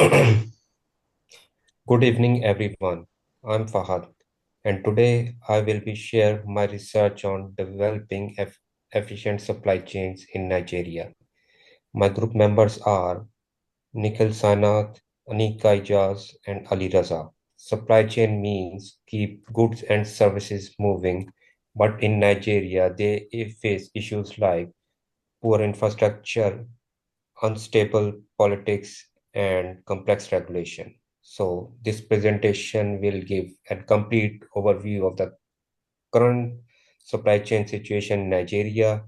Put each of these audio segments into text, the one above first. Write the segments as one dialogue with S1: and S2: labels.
S1: Good evening, everyone. I'm Fahad, and today I will be share my research on developing efficient supply chains in Nigeria. My group members are Nikhil Sainath, Anika Ijaz, and Ali Raza. Supply chain means keep goods and services moving, but in Nigeria they face issues like poor infrastructure, unstable politics, and complex regulation. So, this presentation will give a complete overview of the current supply chain situation in Nigeria,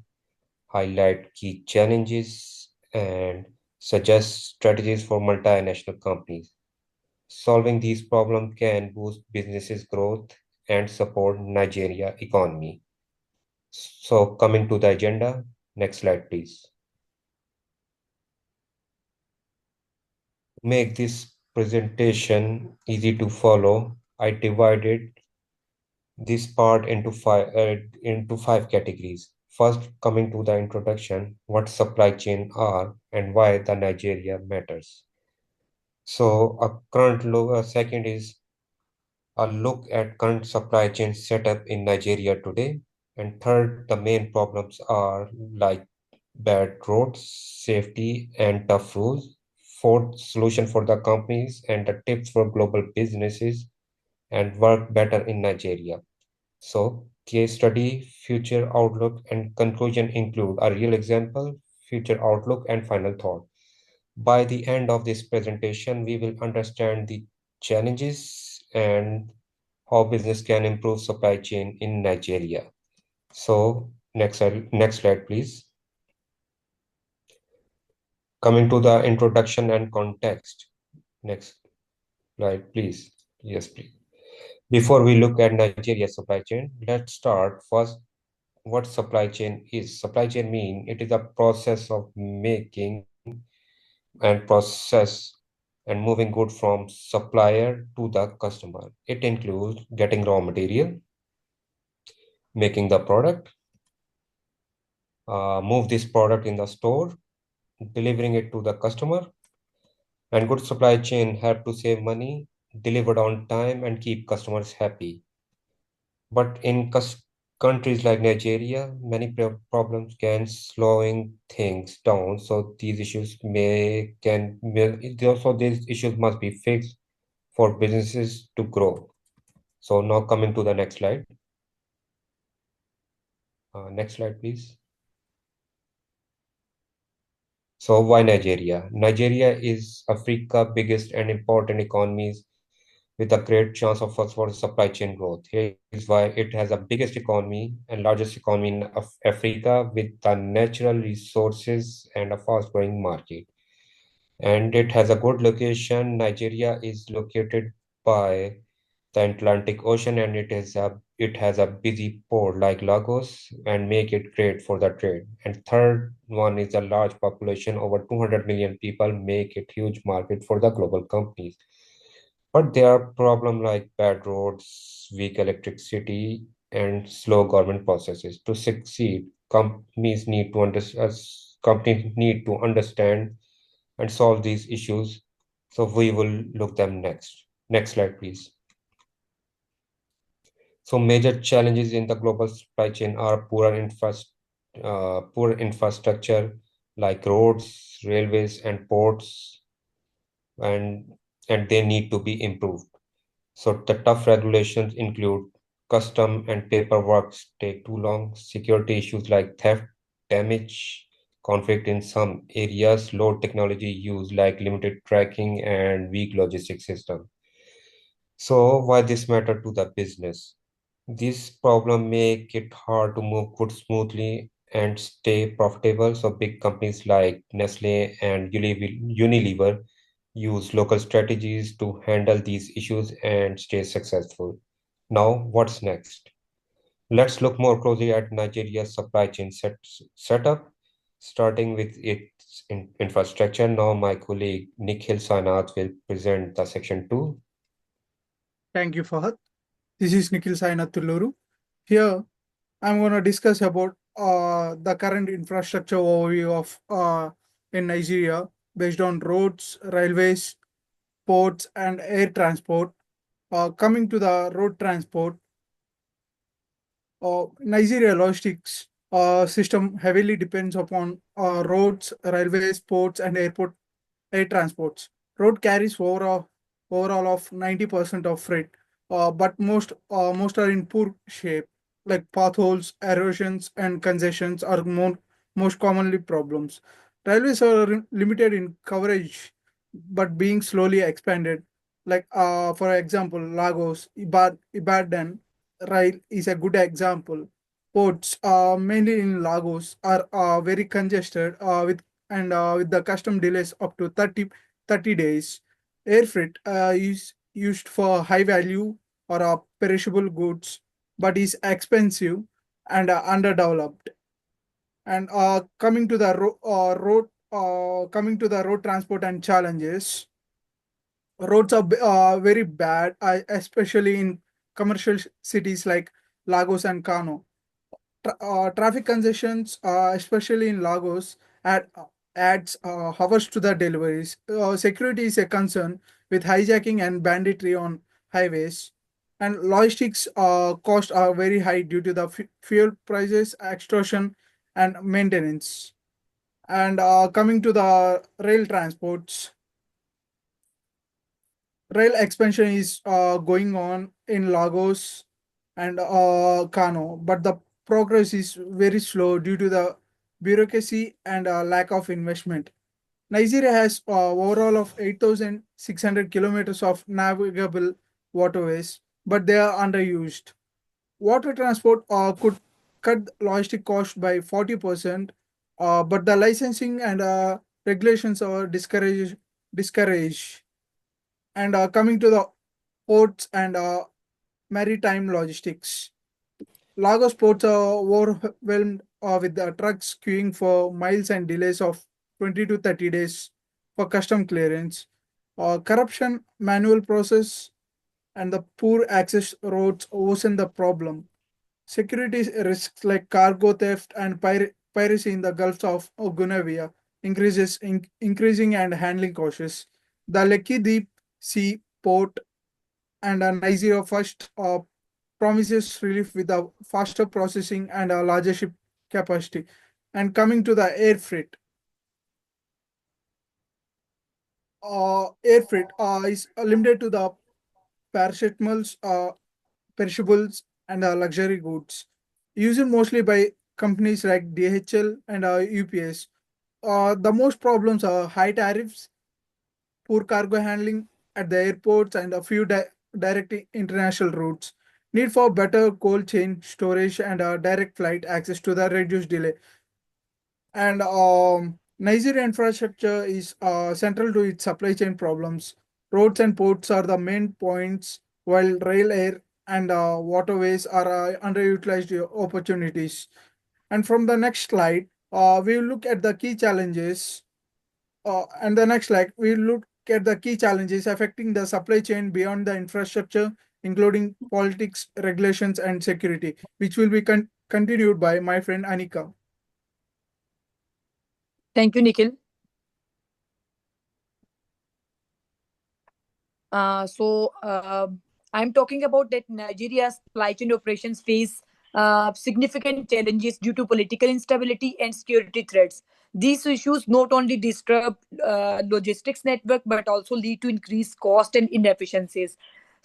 S1: highlight key challenges, and suggest strategies for multinational companies. Solving these problems can boost businesses' growth and support Nigeria economy. So, coming to the agenda, next slide, please. Make this presentation easy to follow, I divided this part into five categories. First, coming to the introduction, what supply chain are and why the Nigeria matters. So, second is a look at current supply chain setup in Nigeria today. And third, the main problems are like bad roads, safety, and tough rules. Fourth, solution for the companies and the tips for global businesses and work better in Nigeria. So, case study, future outlook, and conclusion include a real example, future outlook, and final thought. By the end of this presentation, we will understand the challenges and how business can improve supply chain in Nigeria. So, next slide, please. Coming to the introduction and context. Next slide, please. Yes, please. Before we look at Nigeria's supply chain, let's start first what supply chain is. Supply chain mean it is a process of making and process and moving good from supplier to the customer. It includes getting raw material, making the product, move this product in the store, delivering it to the customer, and good supply chain help to save money, delivered on time, and keep customers happy. But in countries like Nigeria, many problems can slowing things down. So these issues also these issues must be fixed for businesses to grow. So now coming to the next slide. Next slide, please. So why Nigeria? Nigeria is Africa's biggest and important economies with a great chance of for supply chain growth. Here is why it has the biggest economy and largest economy in Africa with the natural resources and a fast-growing market. And it has a good location. Nigeria is located by the Atlantic Ocean and it has a busy port like Lagos and make it great for the trade. And third one is a large population, over 200 million people make it huge market for the global companies. But there are problems like bad roads, weak electricity, and slow government processes. To succeed, companies need to understand and solve these issues. So we will look them next. Next slide, please. So major challenges in the global supply chain are poor infrastructure like roads, railways, and ports, and and they need to be improved. So the tough regulations include custom and paperwork take too long, security issues like theft, damage, conflict in some areas, low technology use like limited tracking and weak logistics system. So why this matter to the business? This problem make it hard to move goods smoothly and stay profitable. So big companies like Nestle and Unilever use local strategies to handle these issues and stay successful. Now, what's next? Let's look more closely at Nigeria's supply chain setup, starting with its infrastructure. Now, my colleague Nikhil Sanath will present the section 2.
S2: Thank you, Fahad. This is Nikhil Sainathuluru. Here, I'm going to discuss about the current infrastructure overview of in Nigeria based on roads, railways, ports, and air transport. Coming to the road transport, Nigeria logistics system heavily depends upon roads, railways, ports, and air transports. Road carries overall of 90% of freight, but most are in poor shape, like potholes, erosions, and congestions are most commonly problems. Railways are limited in coverage, but being slowly expanded. Like for example, Lagos, Ibadan rail is a good example. Ports, mainly in Lagos, are very congested with the custom delays up to 30 days. Air freight is used for high value or perishable goods, but is expensive and underdeveloped. And coming to the road transport and challenges, roads are very bad, especially in commercial cities like Lagos and Kano. Traffic congestions, especially in Lagos, adds hours to the deliveries. Security is a concern with hijacking and banditry on highways. And logistics costs are very high due to the fuel prices, extortion, and maintenance. And coming to the rail transports, rail expansion is going on in Lagos and Kano, but the progress is very slow due to the bureaucracy and lack of investment. Nigeria has overall of 8,600 kilometers of navigable waterways, but they are underused. Water transport could cut logistic cost by 40%, but the licensing and regulations are discouraged. And coming to the ports and maritime logistics, Lagos ports are overwhelmed with the trucks queuing for miles and delays of 20 to 30 days for custom clearance. Corruption, manual process, and the poor access roads worsen the problem. Security risks like cargo theft and piracy in the Gulf of Gunavia increasing and handling cautious. The Lekki Deep Sea port and Nigeria first promises relief with a faster processing and a larger ship capacity. And coming to the air freight is limited to the paracetamol, perishables, and luxury goods, used mostly by companies like DHL and UPS. The most problems are high tariffs, poor cargo handling at the airports, and a few direct international routes. Need for better cold chain storage and direct flight access to the reduced delay. And Nigeria infrastructure is central to its supply chain problems. Roads and ports are the main points, while rail, air, and waterways are underutilized opportunities. And from the next slide, we will look at the key challenges. And the next slide, we will look at the key challenges affecting the supply chain beyond the infrastructure, including politics, regulations, and security, which will be continued by my friend Anika.
S3: Thank you, Nikhil. So I'm talking about that Nigeria's supply chain operations face significant challenges due to political instability and security threats. These issues not only disturb logistics network but also lead to increased cost and inefficiencies.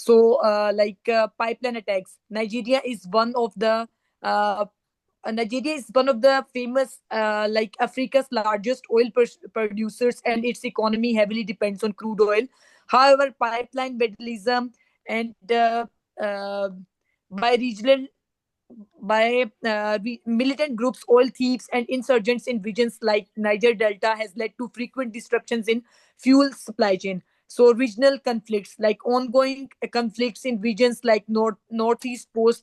S3: Pipeline attacks. Nigeria is one of the famous, Africa's largest producers, and its economy heavily depends on crude oil. However, pipeline vandalism and by regional by militant groups, oil thieves, and insurgents in regions like Niger Delta has led to frequent disruptions in fuel supply chain. So regional conflicts, like ongoing conflicts in regions like northeast, pose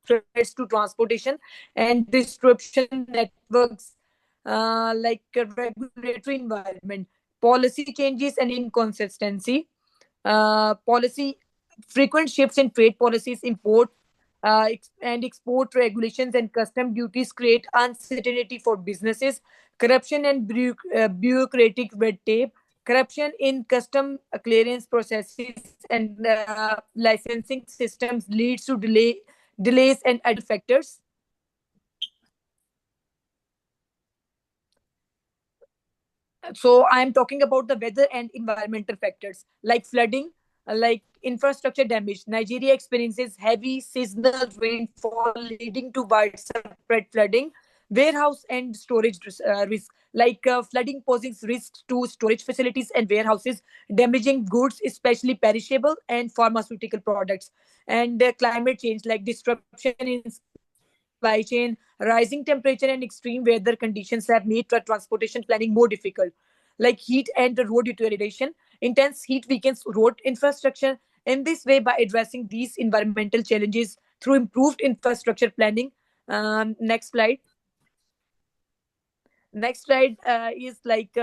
S3: threats to transportation and disruption networks, regulatory environment, policy changes, and inconsistency. Policy Frequent shifts in trade policies, import and export regulations, and custom duties create uncertainty for businesses. Corruption and bureaucratic red tape Corruption in custom clearance processes and licensing systems leads to delays and other factors. So I'm talking about the weather and environmental factors like flooding, like infrastructure damage. Nigeria experiences heavy seasonal rainfall leading to widespread flooding, warehouse and storage risk, like flooding posing risks to storage facilities and warehouses, damaging goods, especially perishable and pharmaceutical products, and climate change, like disruption in supply chain, rising temperature, and extreme weather conditions have made transportation planning more difficult, like heat and road deterioration. Intense heat weakens road infrastructure. In this way, by addressing these environmental challenges through improved infrastructure planning. Next slide. Next slide is like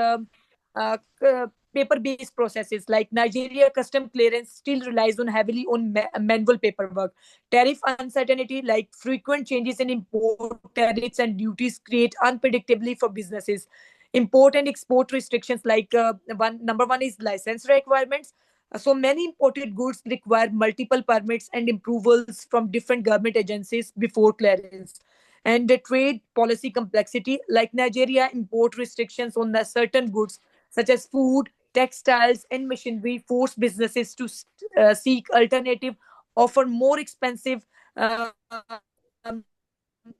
S3: paper-based processes. Like Nigeria, custom clearance still relies on heavily on manual paperwork. Tariff uncertainty, like frequent changes in import tariffs and duties, create unpredictably for businesses. Import and export restrictions, like one number one is license requirements. So many imported goods require multiple permits and approvals from different government agencies before clearance. And the trade policy complexity, like Nigeria, import restrictions on the certain goods such as food, textiles, and machinery force businesses to seek alternative, often more expensive um,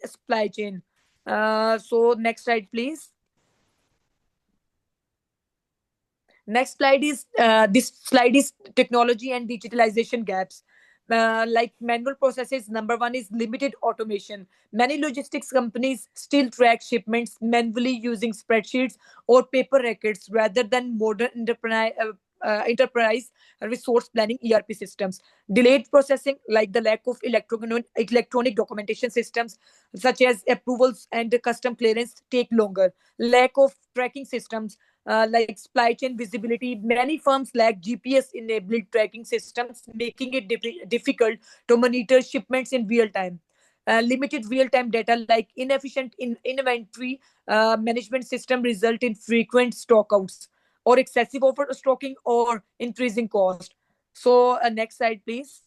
S3: supply chain. So next slide, please. Next slide is this slide is technology and digitalization gaps. Like manual processes, number one is limited automation. Many logistics companies still track shipments manually using spreadsheets or paper records rather than modern enterprise resource planning ERP systems. Delayed processing, like the lack of electronic documentation systems, such as approvals and custom clearance, take longer. Lack of tracking systems, like supply chain visibility. Many firms lack GPS enabled tracking systems, making it difficult to monitor shipments in real time. Limited real time data, like inefficient inventory management system, result in frequent stockouts or excessive overstocking or increasing cost. So, next slide, please.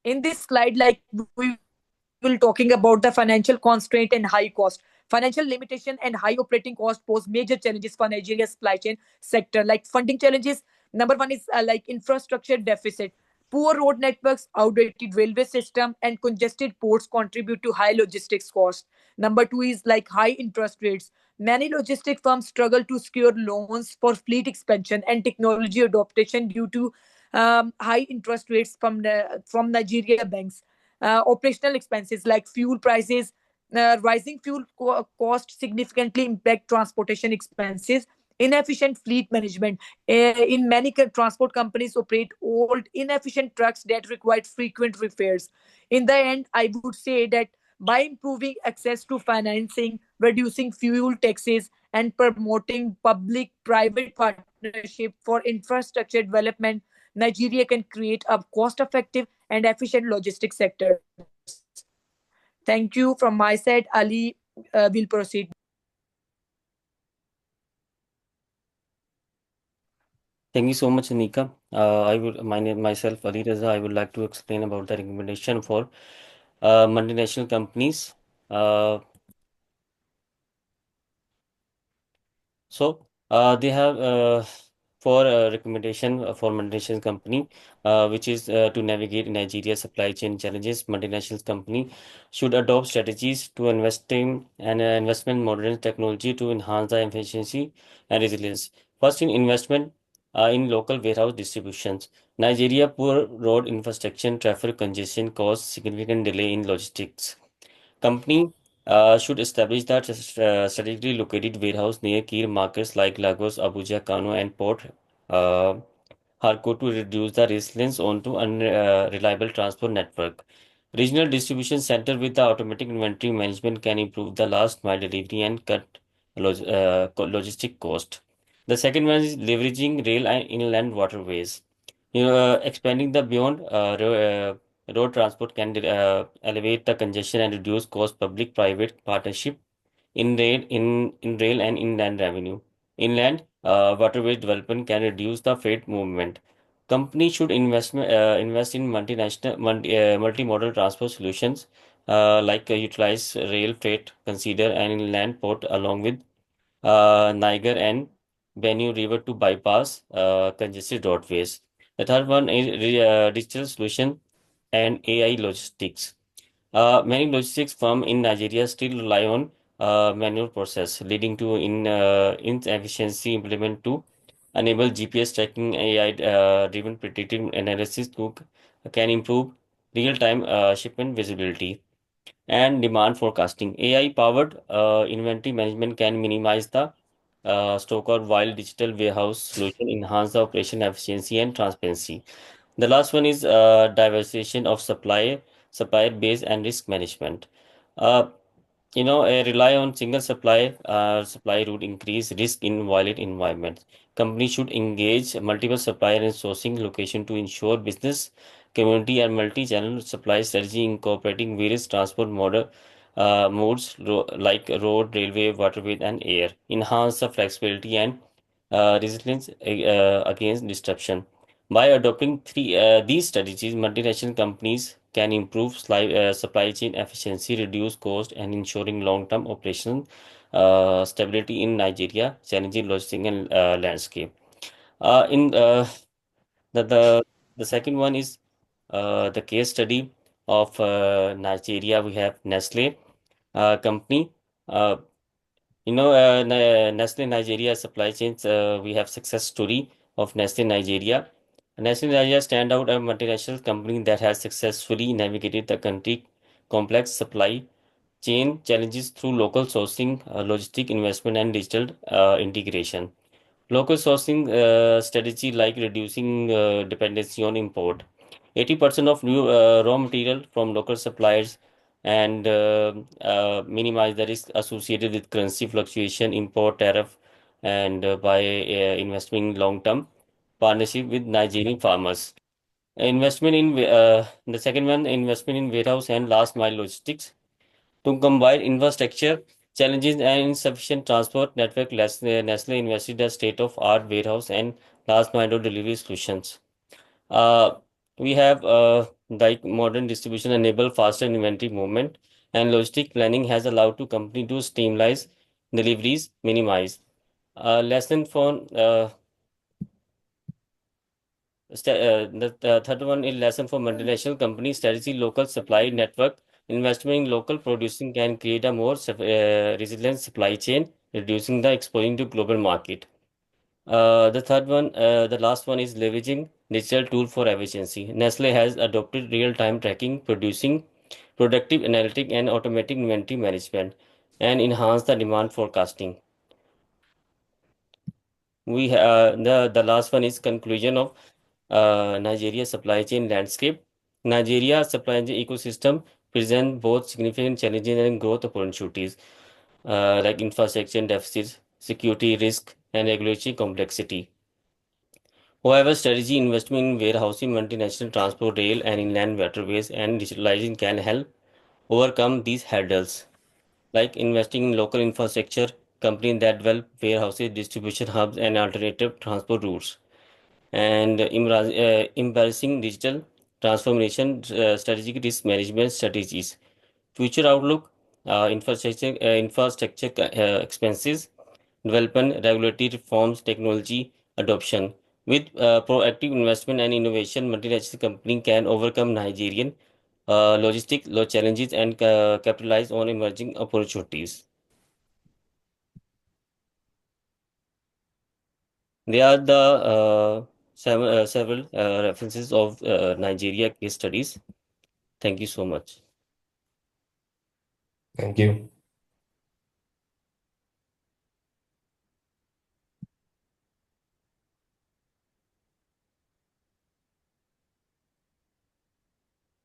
S3: In this slide, like we will talking about the financial constraint and high cost. Financial limitation and high operating cost pose major challenges for Nigeria's supply chain sector. Like funding challenges, number one is like infrastructure deficit. Poor road networks, outdated railway system, and congested ports contribute to high logistics costs. Number two is like high interest rates. Many logistic firms struggle to secure loans for fleet expansion and technology adoption due to high interest rates from Nigeria banks. Operational expenses, like fuel prices, rising fuel cost significantly impact transportation expenses. Inefficient fleet management. In many transport companies operate old, inefficient trucks that require frequent repairs. In the end, I would say that by improving access to financing, reducing fuel taxes, and promoting public-private partnership for infrastructure development, Nigeria can create a cost-effective and efficient logistics sectors. Thank you. From my side, Ali will proceed.
S4: Thank you so much, Anika. My name myself Ali Raza. I would like to explain about the recommendation for multinational companies. Uh, they have for recommendation for multinational company, which is to navigate Nigeria's supply chain challenges. Multinational company should adopt strategies to invest in and investment in modern technology to enhance the efficiency and resilience. First, in investment in local warehouse distributions. Nigeria poor road infrastructure, traffic congestion cause significant delay in logistics. Company should establish that strategically located warehouse near key markets like Lagos, Abuja, Kano, and Port uh, Harcourt to reduce the reliance onto unreliable transport network. Regional distribution center with the automatic inventory management can improve the last mile delivery and cut logistic cost. The second one is leveraging rail and inland waterways. Expanding the beyond road transport can elevate the congestion and reduce cost public-private partnership in rail and inland revenue. Inland waterway development can reduce the freight movement. Companies should invest in multimodal transport solutions utilize rail freight, consider an inland port along with Niger and Benue River to bypass congested roadways. The third one is digital solution and AI logistics. Many logistics firms in Nigeria still rely on manual process, leading to inefficiency implement to enable GPS tracking AI driven predictive analysis can improve real-time shipment visibility and demand forecasting. AI-powered inventory management can minimize the stock or while digital warehouse solution enhance the operation efficiency and transparency. The last one is diversification of supplier base and risk management. Uh, rely on single supply route increase risk in violent environments. Companies should engage multiple supplier and sourcing location to ensure business community and multi-channel supply strategy incorporating various transport modes like road, railway, waterway, and air. Enhance the flexibility and resilience against disruption. By adopting these strategies, multinational companies can improve supply chain efficiency, reduce cost, and ensuring long-term operational stability in Nigeria, challenging logistic and landscape. In the the second one is the case study of Nigeria. We have Nestle company. Uh, Nestle Nigeria supply chains, we have success story of Nestle Nigeria. Nestle Nigeria stand out a multinational company that has successfully navigated the country complex supply chain challenges through local sourcing, logistic investment, and digital integration. Local sourcing strategy like reducing dependency on import. 80% of new raw material from local suppliers and minimize the risk associated with currency fluctuation, import tariff, and by investing in long-term partnership with Nigerian farmers. Investment in the second one, investment in warehouse and last mile logistics. To combine infrastructure challenges and insufficient transport network, Nestle invested a state-of-art warehouse and last-mile delivery solutions. Uh, we have like modern distribution enable faster inventory movement and logistic planning has allowed to company to streamline deliveries, minimize. Lesson for the third one is lesson for multinational company strategy, local supply network. Investment in local producing can create a more resilient supply chain, reducing the exposure to global market. The last one is leveraging digital tool for efficiency. Nestle has adopted real-time tracking, producing productive analytic and automatic inventory management, and enhance the demand forecasting. The last one is conclusion of Nigeria supply chain landscape. Nigeria supply chain ecosystem present both significant challenges and growth opportunities, like infrastructure deficits, security risk, and regulatory complexity. However, strategy investment in warehousing, multinational transport, rail, and inland waterways, and digitalizing can help overcome these hurdles, like investing in local infrastructure, companies that develop warehouses, distribution hubs, and alternative transport routes and embracing digital transformation, strategic risk management strategies. Future outlook, infrastructure expenses, development, regulatory reforms, technology adoption. With proactive investment and innovation, multinational company can overcome Nigerian logistic challenges and capitalize on emerging opportunities. There are the several references of Nigeria case studies. Thank you so much.
S1: Thank you.